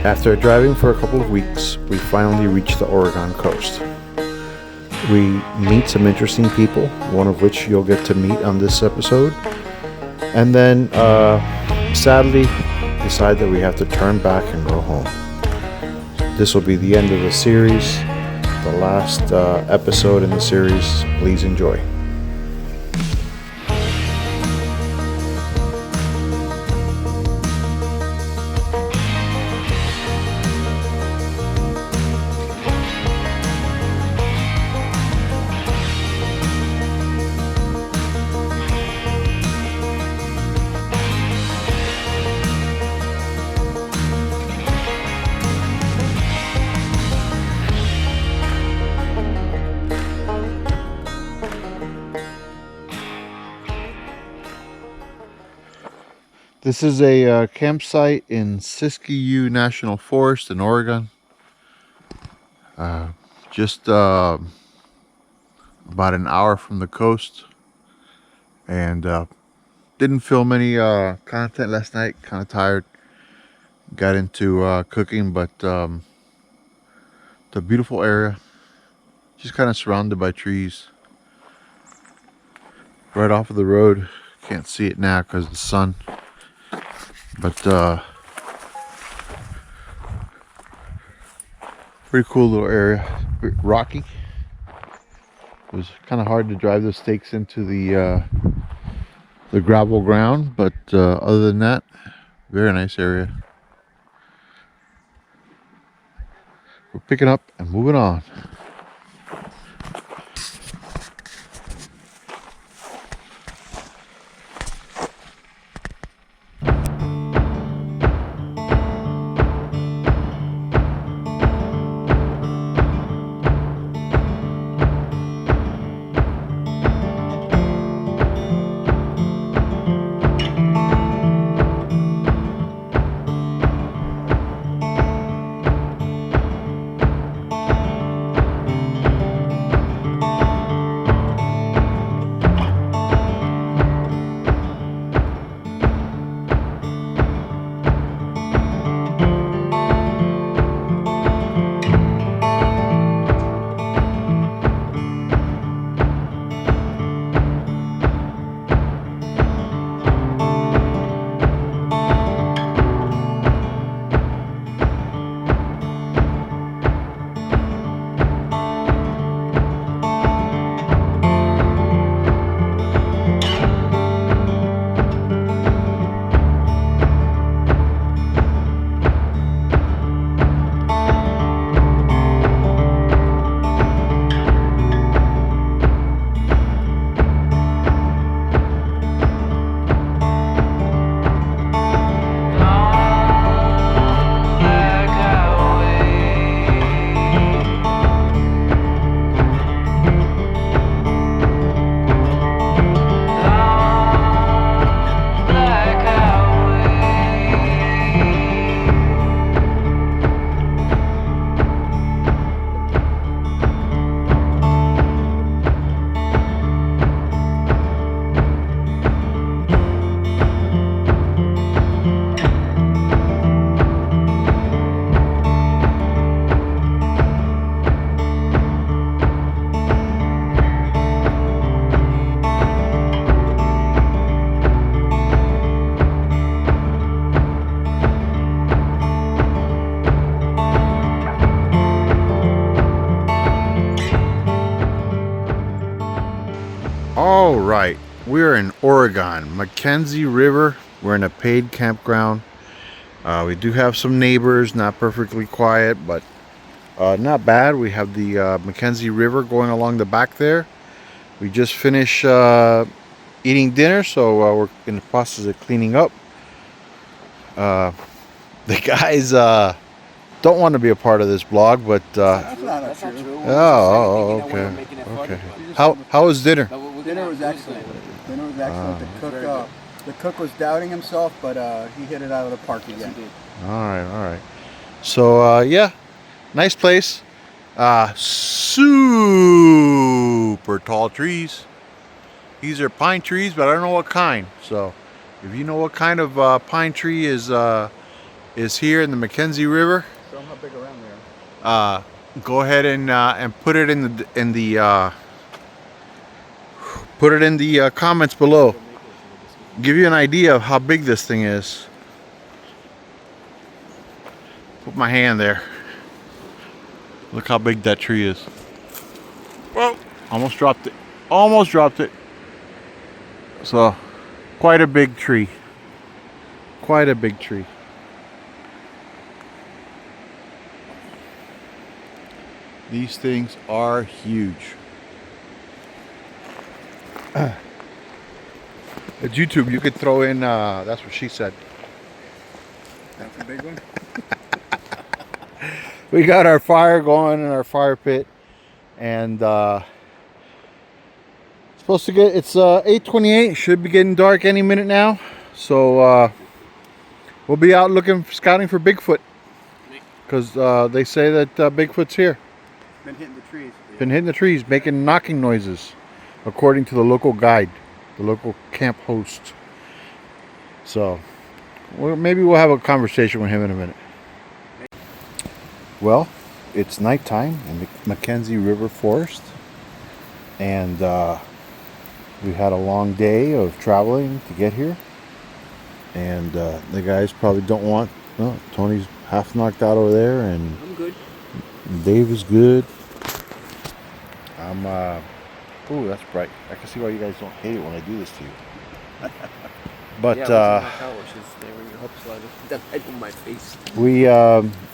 After driving for a couple of weeks, we finally reached the Oregon coast. We meet some interesting people, one of which you'll get to meet on this episode. And then, sadly, decide that we have to turn back and go home. This will be the end of the series, the last episode in the series. Please enjoy. This is a campsite in Siskiyou National Forest in Oregon. Just about an hour from the coast. And didn't film any content last night, kind of tired. Got into cooking, but it's a beautiful area. Just kind of surrounded by trees. Right off of the road. Can't see it now because of the sun. But pretty cool little area. Rocky. It was kind of hard to drive the stakes into the gravel ground, but other than that, very nice area. We're picking up and moving on. All right, we're in Oregon, McKenzie River. We're in a paid campground. We do have some neighbors, not perfectly quiet, but not bad. We have the McKenzie River going along the back there. We just finished eating dinner, so we're in the process of cleaning up. The guys don't want to be a part of this vlog, but That's not true. oh, okay. Okay. How was dinner? Dinner was excellent. Dinner was excellent. The cook was doubting himself, but he hit it out of the park again. All right. So yeah, nice place. Super tall trees. These are pine trees, but I don't know what kind. So if you know what kind of pine tree is is here in the McKenzie River. Show them how big around they are. Go ahead and put it in the put it in the comments below. Give you an idea of how big this thing is. Put my hand there. Look how big that tree is. Whoa! Almost dropped it. Almost dropped it. So, quite a big tree. Quite a big tree. These things are huge. At YouTube, you could throw in, that's what she said. That's a big one. We got our fire going in our fire pit, and supposed to get, it's 8:28, should be getting dark any minute now. So we'll be out scouting for Bigfoot, because they say that Bigfoot's here. Been hitting the trees. Been hitting the trees, making knocking noises, according to the local guide, the local camp host. So maybe we'll have a conversation with him in a minute. Well, it's nighttime in the McKenzie River Forest, and we had a long day of traveling to get here, and the guys probably don't want, well, Tony's half knocked out over there, and I'm good. Dave is good. I'm ooh, that's bright. I can see why you guys don't hate it when I do this to you. But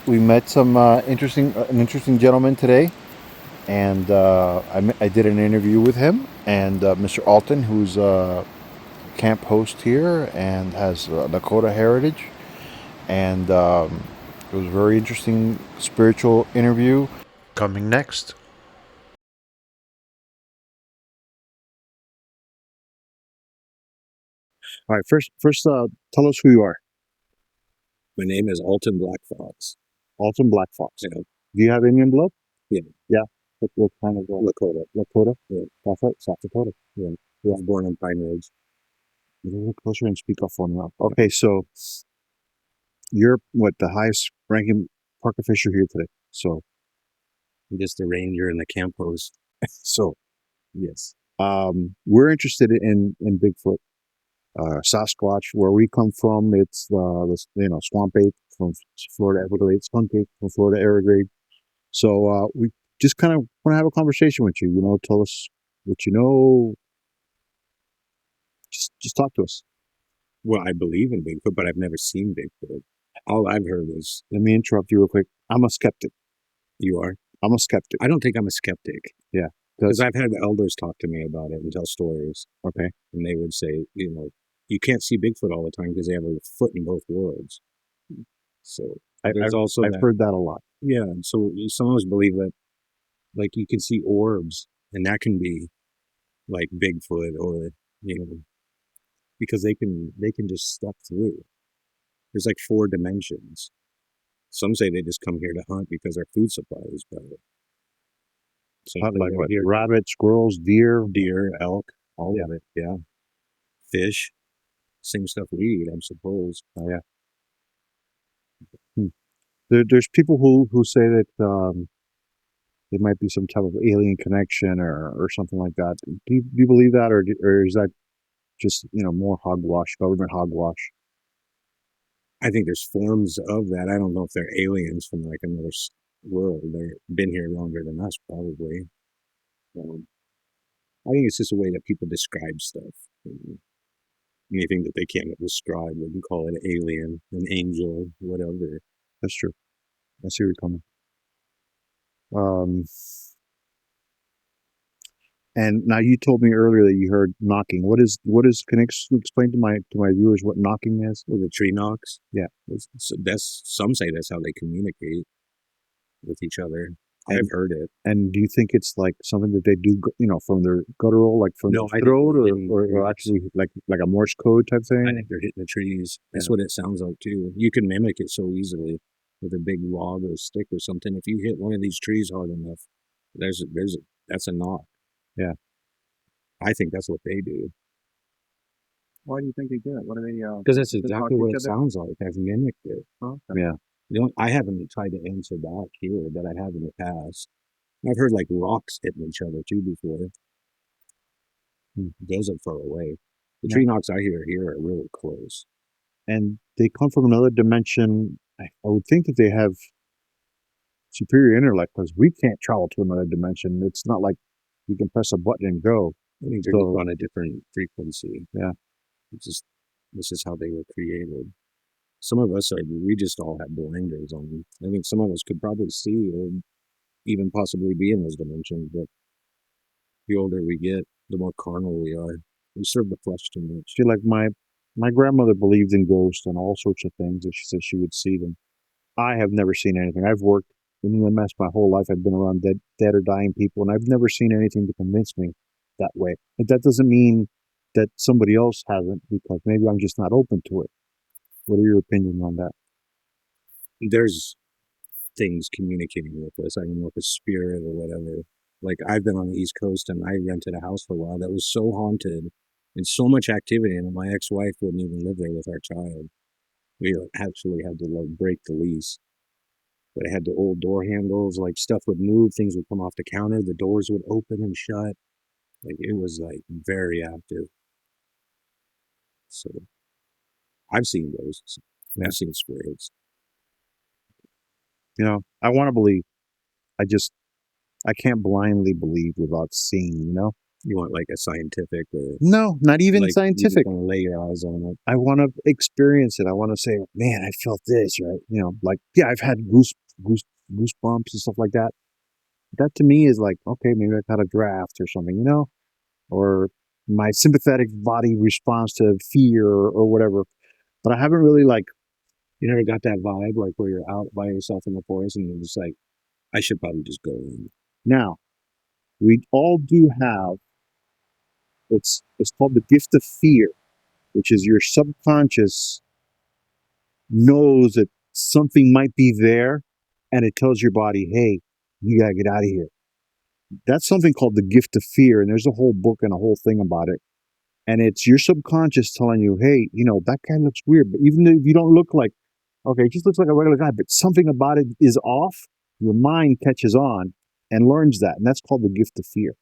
we met some an interesting gentleman today, and I did an interview with him and Mr. Alton, who's a camp host here and has Lakota heritage, and it was a very interesting spiritual interview. Coming next. All right, first, tell us who you are. My name is Alton Black Fox. Alton Black Fox. Yeah. Do you have Indian blood? Yeah. Yeah. What kind of Lakota. Lakota? Yeah. That's right, South Dakota. Yeah. I was born in Pine Ridge. A little closer and speak off phone now. Okay, so you're what, the highest ranking parka fisher here today. So I'm just a ranger in the camp host. so Yes. we're interested in Bigfoot. Sasquatch, where we come from, it's swamp ape from Florida Everglades, skunk ape from Florida Everglades. So we just kind of want to have a conversation with you. You know, tell us what you know. Just talk to us. Well, I believe in Bigfoot, but I've never seen Bigfoot. All I've heard is... Let me interrupt you real quick. I'm a skeptic. You are? I'm a skeptic. I don't think I'm a skeptic. Yeah. Because I've had elders talk to me about it and tell stories. Okay. And they would say, you can't see Bigfoot all the time because they have a foot in both worlds. So I've I've heard that a lot. Yeah, and so some of us believe that, like, you can see orbs, and that can be like Bigfoot, or because they can just step through. There's like 4 dimensions. Some say they just come here to hunt because our food supply is better. Hunt like what? Rabbit, squirrels, deer, elk, all of it. Yeah, fish, same stuff we eat, I suppose. Oh yeah. There's people who say that there might be some type of alien connection or something like that. Do you believe that, or is that just more hogwash, government hogwash? I think there's forms of that. I don't know if they're aliens from like another world. They've been here longer than us, probably. I think it's just a way that people describe stuff. Anything that they can't describe, they can call it an alien, an angel, whatever. That's true. I see where you're coming. And now you told me earlier that you heard knocking. What is? Can you explain to my viewers what knocking is? Well, the tree knocks. Yeah. So some say that's how they communicate with each other. I've heard it. And do you think it's like something that they do, from their guttural, like from their throat, or actually like a Morse code type thing? I think they're hitting the trees. That's what it sounds like too. You can mimic it so easily with a big log or a stick or something. If you hit one of these trees hard enough, that's a knock. Yeah. I think that's what they do. Why do you think they do it? What are they? Because that's exactly what it sounds like. I've mimicked it. Oh, okay. Yeah. I haven't tried to answer back here, but I have in the past. I've heard like rocks hitting each other too before. Those are far away. The tree knocks I hear here are really close. And they come from another dimension. I would think that they have superior intellect because we can't travel to another dimension. It's not like you can press a button and go. I think they're just on a different frequency. Yeah. It's just, this is how they were created. Some of us we just all have blinders on. I think some of us could probably see or even possibly be in those dimensions, but the older we get, the more carnal we are. We serve the flesh too much. See, like my grandmother believed in ghosts and all sorts of things, and she said she would see them. I have never seen anything. I've worked in EMS my whole life. I've been around dead or dying people, and I've never seen anything to convince me that way. But that doesn't mean that somebody else hasn't, because maybe I'm just not open to it. What are your opinions on that? There's things communicating with us. I don't know if it's spirit or whatever. Like, I've been on the East Coast and I rented a house for a while that was so haunted and so much activity, and my ex-wife wouldn't even live there with our child. We actually had to like break the lease. But it had the old door handles, like stuff would move, things would come off the counter, the doors would open and shut. Like, it was like very active. So I've seen ghosts. Yeah. I've seen spirits. You know, I want to believe. I can't blindly believe without seeing, you know? You want like a scientific or... No, not even like, scientific. You just want to lay your eyes on it. I want to experience it. I want to say, man, I felt this, right? You know, like, yeah, I've had goosebumps and stuff like that. That to me is like, okay, maybe I got a draft or something, you know? Or my sympathetic body response to fear or whatever. But I haven't really like... You never got that vibe, like where you're out by yourself in the forest and you're just like, I should probably just go in. Now, we all do have, it's called the gift of fear, which is your subconscious knows that something might be there, and it tells your body, hey, you gotta get out of here. That's something called the gift of fear, and there's a whole book and a whole thing about it. And it's your subconscious telling you, hey, you know, that guy looks weird, but even if you don't look like, okay, he just looks like a regular guy, but something about it is off, your mind catches on and learns that, and that's called the gift of fear.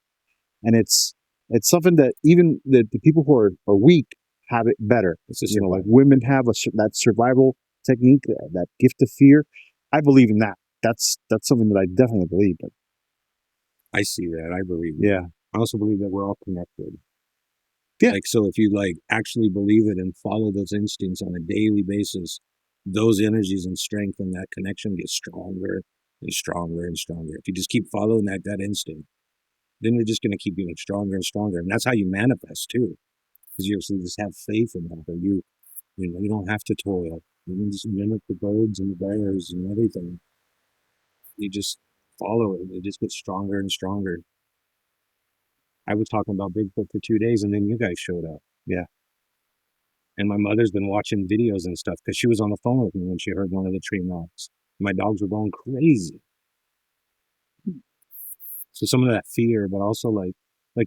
And it's something that even the people who are weak have it better. It's just, you know, like women have that survival technique, that gift of fear. I believe in that. That's something that I definitely believe in. I see that. I believe that. Yeah. I also believe that we're all connected. Yeah. Like, so if you like actually believe it and follow those instincts on a daily basis, those energies and strength and that connection get stronger and stronger and stronger. If you just keep following that instinct, then you're just going to keep getting stronger and stronger. And that's how you manifest too. Because you just have faith in that. You know, you don't have to toil. You can just mimic the birds and the bears and everything. You just follow it. It just gets stronger and stronger. I was talking about Bigfoot for 2 days, and then you guys showed up. Yeah. And my mother's been watching videos and stuff because she was on the phone with me when she heard one of the tree knocks. My dogs were going crazy. So some of that fear, but also like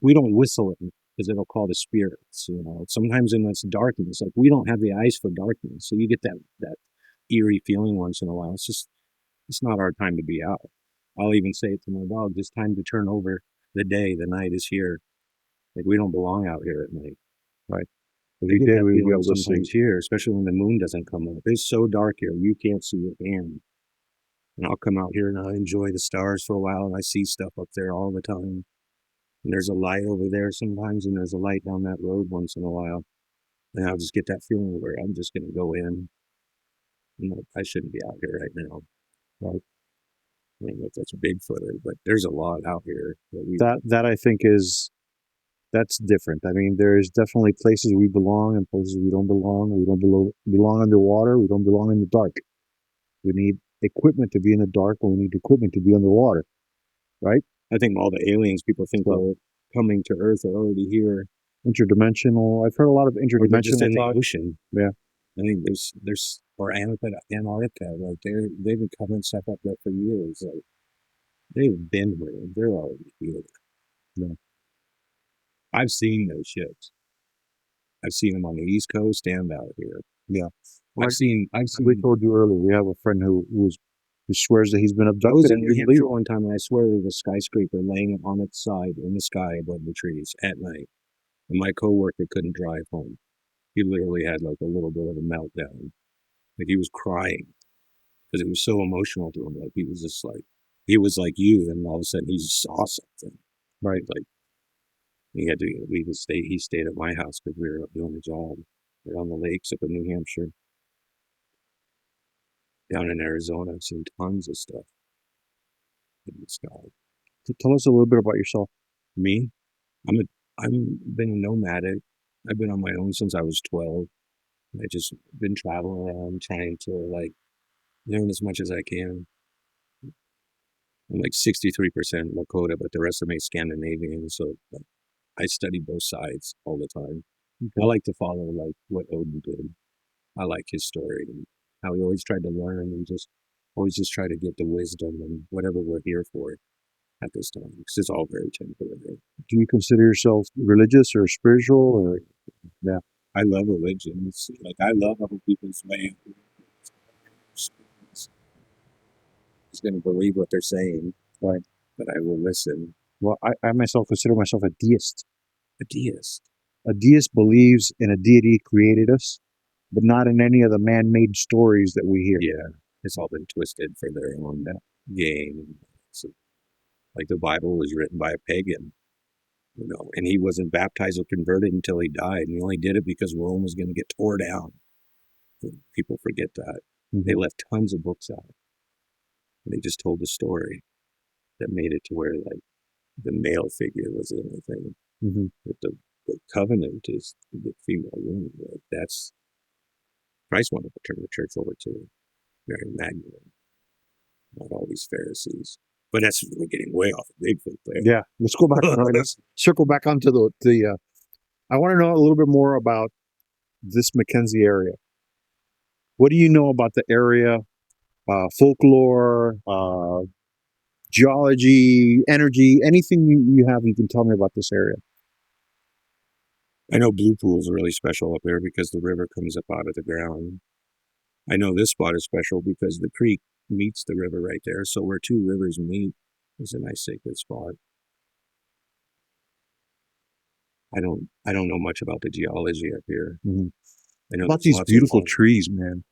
we don't whistle it because it'll call the spirits. You know, sometimes in this darkness, like we don't have the eyes for darkness, so you get that eerie feeling once in a while. It's not our time to be out. I'll even say it to my dog: it's time to turn over the day. The night is here. Like, we don't belong out here at night. Right. If you did, we would be able to see. Here, especially when the moon doesn't come up. It's so dark here, you can't see a hand. And I'll come out here and I'll enjoy the stars for a while, and I see stuff up there all the time. And there's a light over there sometimes, and there's a light down that road once in a while. And I'll just get that feeling where I'm just going to go in. You know, I shouldn't be out here right now. Right? I don't know if that's Bigfoot, but there's a lot out here. That I think that's different. I mean, there's definitely places we belong and places we don't belong. We don't belong underwater. We don't belong in the dark. We need equipment to be in the dark, and we need equipment to be underwater, right? I think all the aliens people think are coming to Earth are already here. Interdimensional. I've heard a lot of interdimensional just in talk. The ocean. Yeah. I think there's or Antarctica. Like they've been coming stuff up there for years. Like, they've been here. They're already here. Yeah. I've seen those ships. I've seen them on the East Coast and out here. Yeah. Well, I've seen. We told you earlier, we have a friend who swears that he's been abducted. I was in New Hampshire one time, and I swear there was a skyscraper laying on its side in the sky above the trees at night. And my coworker couldn't drive home. He literally had like a little bit of a meltdown. Like he was crying because it was so emotional to him. Like he was just like, he was like you, and all of a sudden he saw something. Right? Like he had to leave his state. He stayed at my house because we were up doing a job. We're on the lakes up in New Hampshire. Down in Arizona, I've seen tons of stuff in the sky. Tell us a little bit about yourself. Me? I've been nomadic. I've been on my own since I was 12. I just been traveling around trying to like learn as much as I can. I'm like 63% Lakota, but the rest of me is Scandinavian. So like, I study both sides all the time. Okay. I like to follow like what Odin did. I like his story and how he always tried to learn and just always just try to get the wisdom and whatever we're here for at this time, because it's all very temporary. Do you consider yourself religious or spiritual? Or yeah, I love religion. It's like I love other people's way. He's going to believe what they're saying, right? But I will listen. Well, I myself consider myself a deist. A deist. A deist believes in a deity created us, but not in any of the man-made stories that we hear. Yeah, it's all been twisted for their own gain. So, like the Bible was written by a pagan, you know, and he wasn't baptized or converted until he died, and he only did it because Rome was going to get tore down. And people forget that. Mm-hmm. They left tons of books out. They just told the story that made it to where like the male figure was the only thing. Mm-hmm. But the covenant is the female womb. Like that's Christ wanted to turn the church over to Mary Magdalene, not all these Pharisees. But that's we're getting way off of Bigfoot there. Yeah, let's go back. Let's circle back onto the. I want to know a little bit more about this McKenzie area. What do you know about the area? Folklore, geology, energy, anything you have, you can tell me about this area. I know Blue Pool is really special up there because the river comes up out of the ground. I know this spot is special because the creek meets the river right there. So where two rivers meet is a nice sacred spot. I don't know much about the geology up here. Mm-hmm. I know about these beautiful trees, man.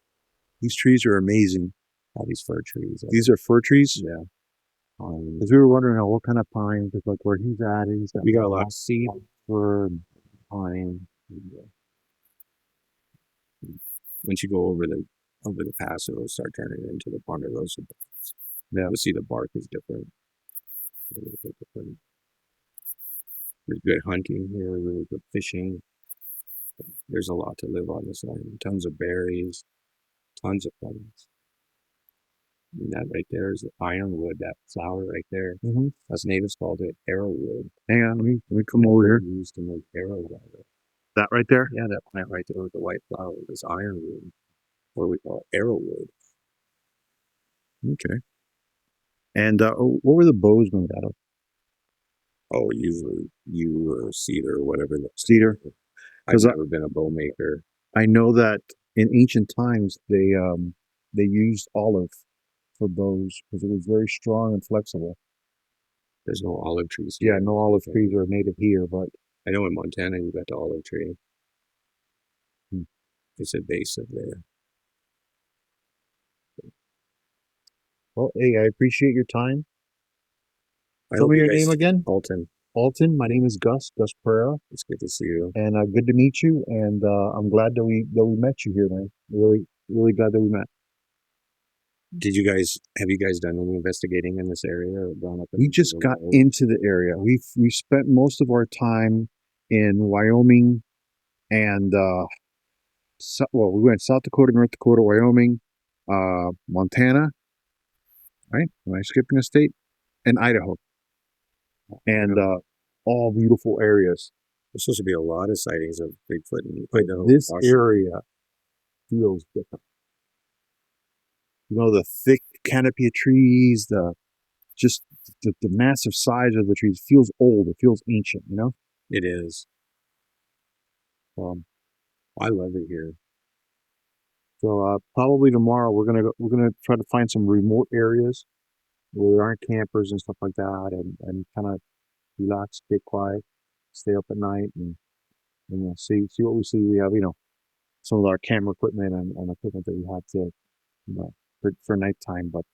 These trees are amazing. All these fir trees. These are fir trees? Yeah. Because we were wondering what kind of pine, because like where he's at, we got a lot of seed, fir, pine. Once you go over the pass, it'll start turning into the Ponderosa. Yeah. You'll see the bark is different. A little bit different. There's good hunting here, really good fishing. There's a lot to live on this land. Tons of berries, tons of plants. And that right there is the ironwood, that flower right there. Mm-hmm. Us natives called it arrowwood. Hang on, let me come over here. Used to make arrowwood. That right there? Yeah, that plant right there with the white flower is ironwood, or we call it arrowwood. Okay. And what were the bows made out of? Oh, usually yew or cedar or whatever. Cedar. I've never been a bow maker. I know that in ancient times they used olive for bows because it was very strong and flexible. There's no olive trees here. Yeah, no olive trees are native here, but I know in Montana you got the olive tree. It's invasive there. Well, hey, I appreciate your time. Tell me your name again. Alton. Alton. My name is Gus Pereira. It's good to see you. And good to meet you. And I'm glad that we met you here, man. Really glad that we met. Have you guys done any investigating in this area or gone up? We just got into the area. We spent most of our time in Wyoming and we went South Dakota, North Dakota, Wyoming, Montana. Right? Am I skipping a state? And Idaho. And all beautiful areas. There's supposed to be a lot of sightings of Bigfoot in Idaho. This area feels different. You know, the thick canopy of trees, the massive size of the trees feels old. It feels ancient, you know? It is. I love it here. So probably tomorrow we're gonna try to find some remote areas where there aren't campers and stuff like that, and kind of relax, get quiet, stay up at night, and see what we see. We have some of our camera equipment and equipment that we have to for nighttime, but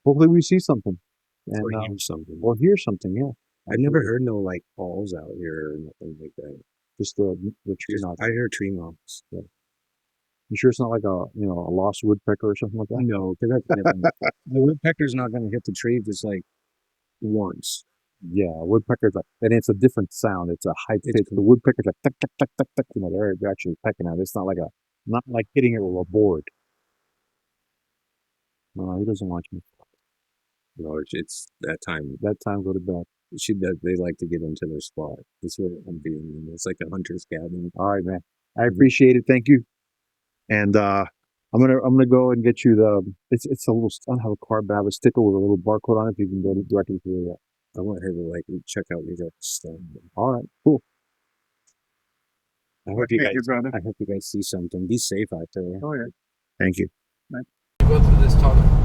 hopefully we see something and Or hear something. or hear something. Yeah, I've never heard no like balls out here or nothing like that. just the tree Just, knocks. I hear tree knocks. Yeah. You sure it's not like a a lost woodpecker or something like that? No, because the woodpecker's not going to hit the tree just like once. Yeah, woodpeckers, and it's a different sound. It's a high pitch. The woodpeckers like tuck tuck tuck tuck tuck. They're actually pecking at it. It's not like hitting it with a board. No, he doesn't watch me. No, it's that time. That time go to bed. They like to get into their spot. That's what I'm being. It's like a hunter's cabin. All right, man. I appreciate it. Thank you. And I'm gonna go and get you it's a little, I don't have a card, but I have a sticker with a little barcode on it. You can go directly to I want her to like check out your stuff. All right, cool. I hope you Thank you, brother. I hope you guys see something. Be safe out there. Oh yeah. Thank you. Go through this tunnel.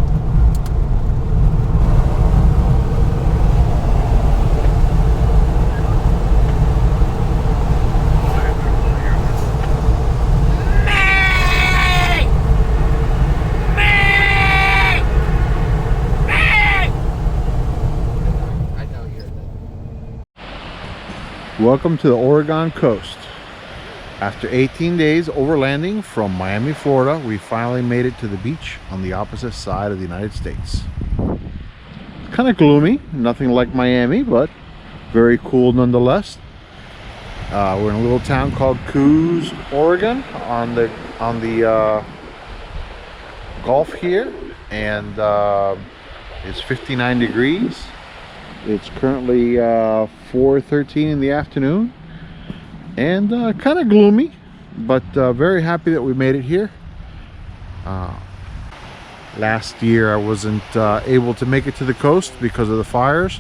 Welcome to the Oregon coast. After 18 days overlanding from Miami, Florida, we finally made it to the beach on the opposite side of the United States. It's kind of gloomy, nothing like Miami, but very cool nonetheless. We're in a little town called Coos, Oregon, on the Gulf here, and it's 59 degrees. It's currently 4:13 in the afternoon, and kind of gloomy, but very happy that we made it here. Last year I wasn't able to make it to the coast because of the fires,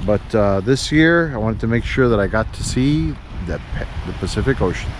but this year I wanted to make sure that I got to see the Pacific Ocean.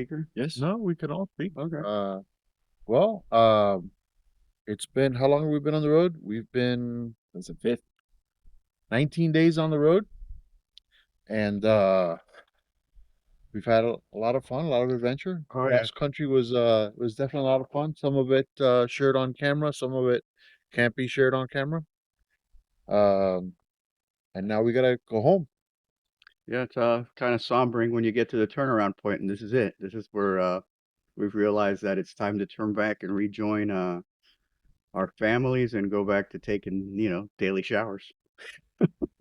speaker? Yes. No, we can all speak. Okay. Well, it's been, how long have we been on the road? We've been That's the 5th. 19 days on the road, and we've had a lot of fun, a lot of adventure. Oh, yeah. Cross country was definitely a lot of fun. Some of it shared on camera, some of it can't be shared on camera. And now we gotta go home. Yeah, it's kind of sombering when you get to the turnaround point, and this is it. This is where we've realized that it's time to turn back and rejoin our families and go back to taking, daily showers.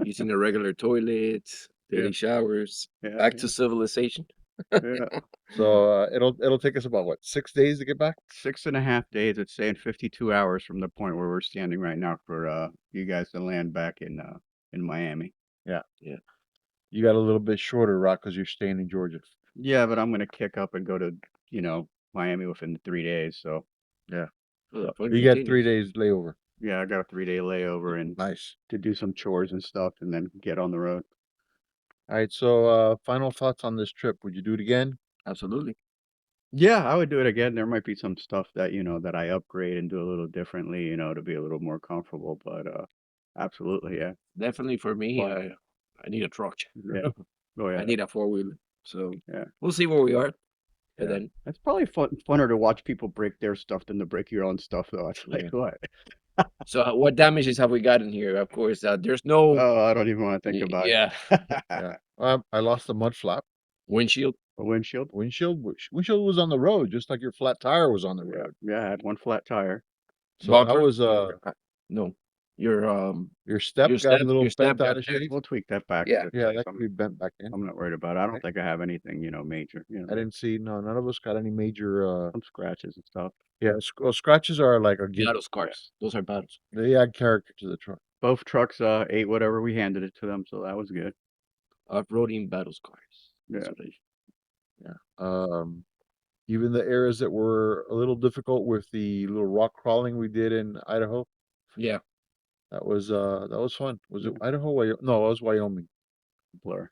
Using the regular toilets, daily Yeah. showers, Yeah, back yeah. to civilization. Yeah. So it'll take us about, what, 6 days to get back? 6.5 days, it's saying 52 hours from the point where we're standing right now for you guys to land back in Miami. Yeah. Yeah. You got a little bit shorter, Rock, because you're staying in Georgia. Yeah, but I'm gonna kick up and go to, Miami within 3 days. So Yeah. Oh, the fun You got 3 continues. days layover. yeah, I got a 3-day layover and Nice. to do some chores and stuff and then get on the road. All right, so final thoughts on this trip. Would you do it again? Absolutely. Yeah, I would do it again. There might be some stuff that, that I upgrade and do a little differently, to be a little more comfortable, but absolutely, yeah. Definitely for me, Fun. I need a truck. Yeah. Oh I yeah. need a 4-wheeler. So Yeah. we'll see where we are. And Yeah. then It's probably funner to watch people break their stuff than to break your own stuff though. It's like Yeah. what? so what damages have we gotten here? Of course, there's no Oh, I don't even want to think about yeah it. Yeah. I lost a mud flap. windshield. A windshield? Windshield was on the road, just like your flat tire was on the Yeah. road. Yeah, I had one flat tire. So that Bumper? was No, your your step your got a step little your step bent out got of there. shape. We'll tweak that back. Yeah. into Yeah, shape. that could be bent back in. I'm not worried about it. I don't think I have anything, major. I didn't see, no, none of us got any major Some scratches and stuff. yeah, well, scratches are like a given. Battle scars. Those are battles. They add character to the truck. Both trucks ate whatever we handed it to them, so that was good. Off-roading battle scars. That's Yeah. what they- Even the areas that were a little difficult with the little rock crawling we did in Idaho, Yeah. that was fun. Was it Idaho? No, it was Wyoming. Blur.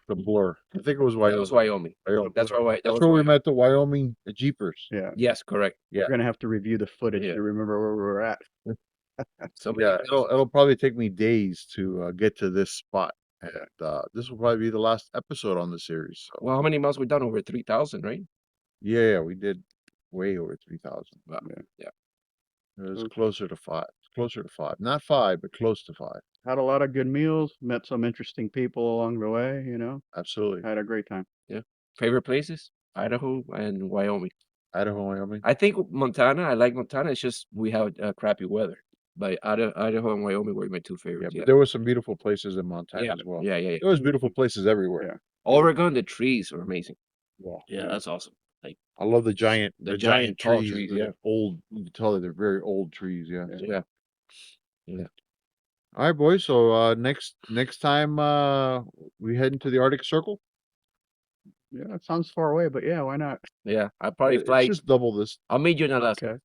The Blur. I think it was That Wyoming. was Wyoming. Wyoming. That's why. That That's was where we Wyoming. met the Wyoming Jeepers. Yeah. Yes, correct. Yeah. We're gonna have to review the footage Yeah. to remember where we were at. Somebody Yeah, else. it'll probably take me days to get to this spot, and this will probably be the last episode on the series. So. Well, how many miles we done? Over 3,000, right? Yeah, we did way over 3,000. Wow. Yeah. Yeah. It was closer to 5. Closer to 5. Not 5, but close to 5. Had a lot of good meals, met some interesting people along the way, Absolutely. Had a great time. Favorite places? Idaho and Wyoming. Idaho, Wyoming. I think Montana. I like Montana. It's just we have crappy weather. But Idaho and Wyoming were my 2 Yeah, favorites. but Yeah. there were some beautiful places in Montana Yeah. as well. Yeah. There was beautiful places everywhere. Yeah. Oregon, the trees are amazing. Yeah. Yeah, that's awesome. I love the giant tall trees. trees, the yeah. Old, you can tell that they're very old trees, yeah. Yeah. All right, boys. So next time we head into the Arctic Circle. Yeah, it sounds far away, but yeah, why not? Yeah. I probably It's fly. just double this. I'll meet you in Alaska.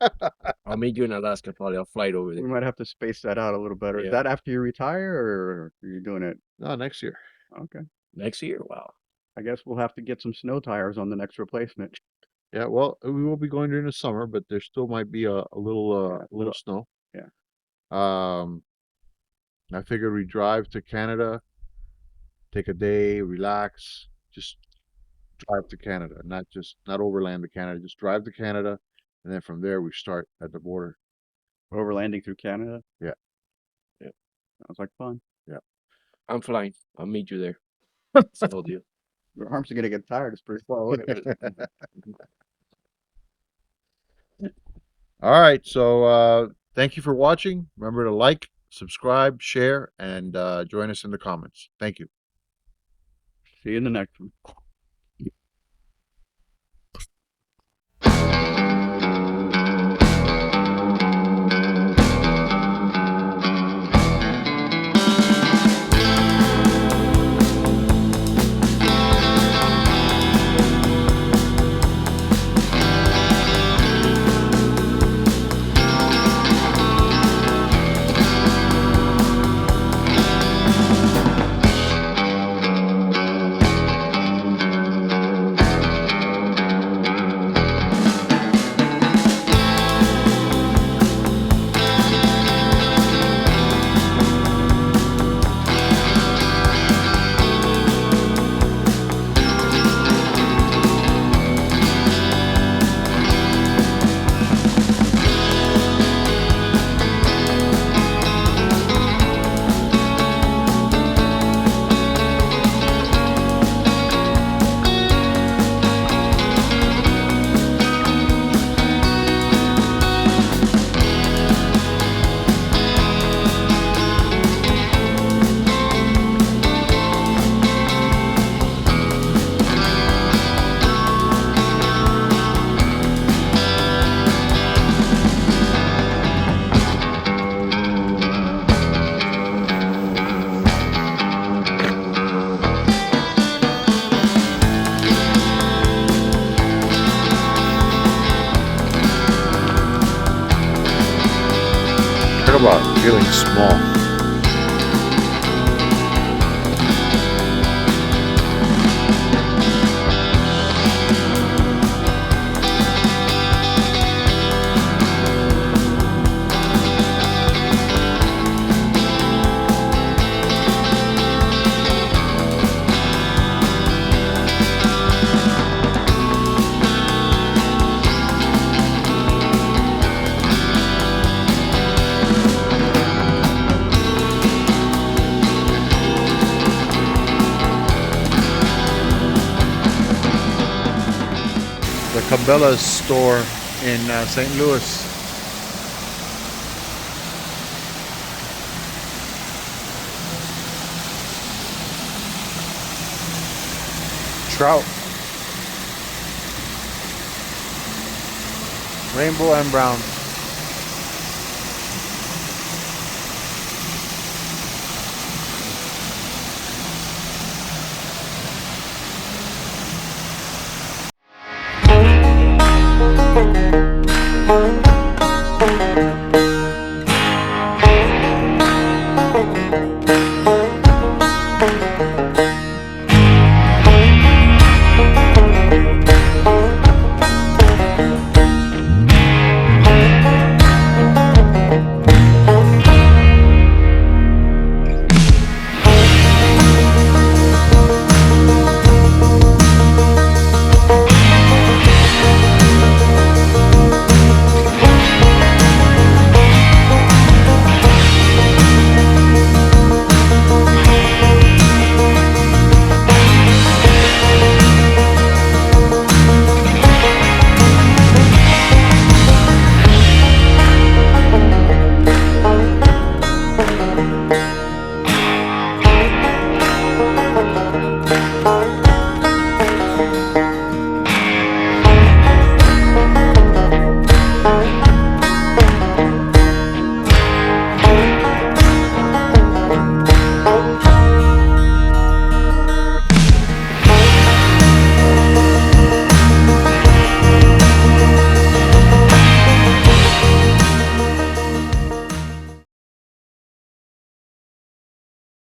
Okay. I'll meet you in Alaska. Probably. I'll flight over We there. might have to space that out a little better. Yeah. Is that after you retire or are you doing it? No, next year. Okay. Next year. Wow. I guess we'll have to get some snow tires on the next replacement. Yeah, well, we will be going during the summer, but there still might be a little snow. Yeah. I figured we drive to Canada, take a day, relax, just drive to Canada, not overland to Canada, just drive to Canada, and then from there we start at the border. Overlanding through Canada. Yeah. Yeah. Sounds like fun. I'm flying. I'll meet you there. It's the whole deal. Your arms are gonna get tired. It's pretty far away. All right, so thank you for watching. Remember to like, subscribe, share, and join us in the comments. Thank you. See you in the next one. about feeling small. The Cabela's store in St. Louis. Trout. Rainbow and brown.